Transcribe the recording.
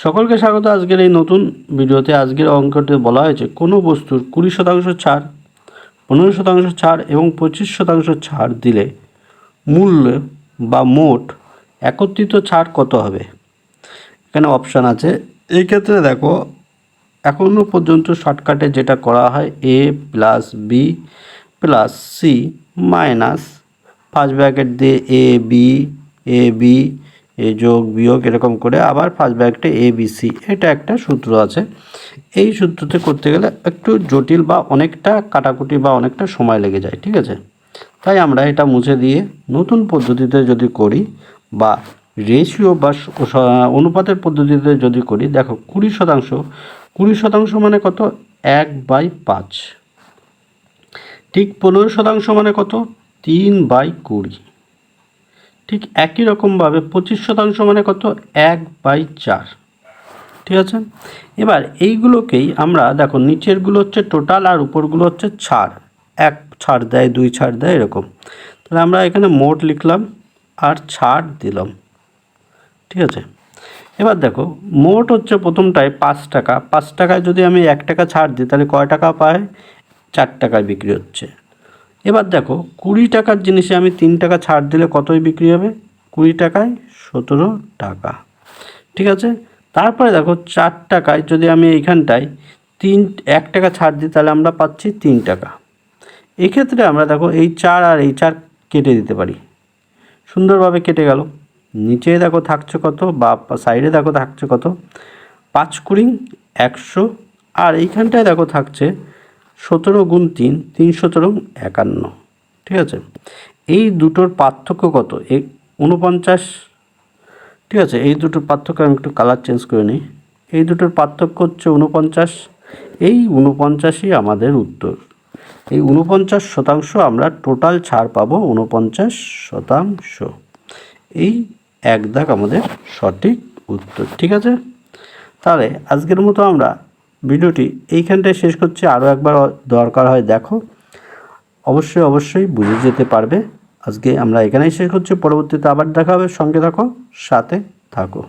সকলকে স্বাগত আজকের এই নতুন ভিডিওতে। আজকের অঙ্কটি বলা হয়েছে কোনো বস্তুর 20% ছাড়, 15% ছাড় এবং 25% ছাড় দিলে মূল্য বা মোট একত্রিত ছাড় কত হবে। এখানে অপশান আছে। এই ক্ষেত্রে দেখো, এখনও পর্যন্ত শর্টকাটে যেটা করা হয় a plus B plus C minus first bracket দিয়ে এ বি এ যোগ বিয়োগ এরকম করে আবার ফার্স্ট ব্র্যাকেটে এ বি সি, এটা একটা সূত্র আছে। এই সূত্রতে করতে গেলে একটু জটিল বা অনেকটা কাটাকুটি বা অনেকটা সময় লেগে যায়, ঠিক আছে। তাই আমরা এটা মুছে দিয়ে নতুন পদ্ধতিতে যদি করি বা রেশিও বা অনুপাতের পদ্ধতিতে যদি করি, দেখো 20% মানে কত, 1/5। ঠিক 15% মানে কত, 3/20। ঠিক একই রকমভাবে 25% মানে কত, 1/4। ঠিক আছে। এবার এইগুলোকেই আমরা দেখো, নিচেরগুলো হচ্ছে টোটাল আর উপরগুলো হচ্ছে ছাড়, 1 ছাড় দেয়, 2 ছাড় দেয়, এরকম। তাহলে আমরা এখানে মোট লিখলাম আর ছাড় দিলাম, ঠিক আছে। এবার দেখো, মোট হচ্ছে প্রথমটায় 5 টাকা। 5 টাকায় যদি আমি 1 টাকা ছাড় দিই তাহলে কয় টাকা পায়, 4 টাকায় বিক্রি হচ্ছে। এবার দেখো, 20 টাকার জিনিসে আমি 3 টাকা ছাড় দিলে কতই বিক্রি হবে, 20 টাকায় 17 টাকা। ঠিক আছে। তারপরে দেখো, 4 টাকায় যদি আমি এইখানটায় 1 টাকা ছাড় দিই তাহলে আমরা পাচ্ছি 3 টাকা। এক্ষেত্রে আমরা দেখো, এই 4 আর এই 4 কেটে দিতে পারি, সুন্দরভাবে কেটে গেল। নিচে দেখো থাকছে কত, বা সাইডে দেখো থাকছে কত, 5 কুড়ি 100। আর এইখানটায় দেখো থাকছে 17 গুণ 3, 3×17 51। ঠিক আছে। এই দুটোর পার্থক্য কত, 49। ঠিক আছে। এই দুটোর পার্থক্য আমি একটু কালার চেঞ্জ করে নিই। এই দুটোর পার্থক্য হচ্ছে 49। এই 49ই আমাদের উত্তর। এই 49% আমরা টোটাল ছাড় পাবো, 49%। এই এক দাগ আমাদের সঠিক উত্তর। ঠিক আছে। তাহলে আজকের মতো আমরা ভিডিওটি এইখানটায় শেষ করছি। আরও একবার দরকার হয় দেখো, অবশ্যই বুঝে যেতে পারবে। আজকে আমরা এখানেই শেষ করছি, পরবর্তীতে আবার দেখা হবে। সঙ্গে থাকো, সাথে থাকো।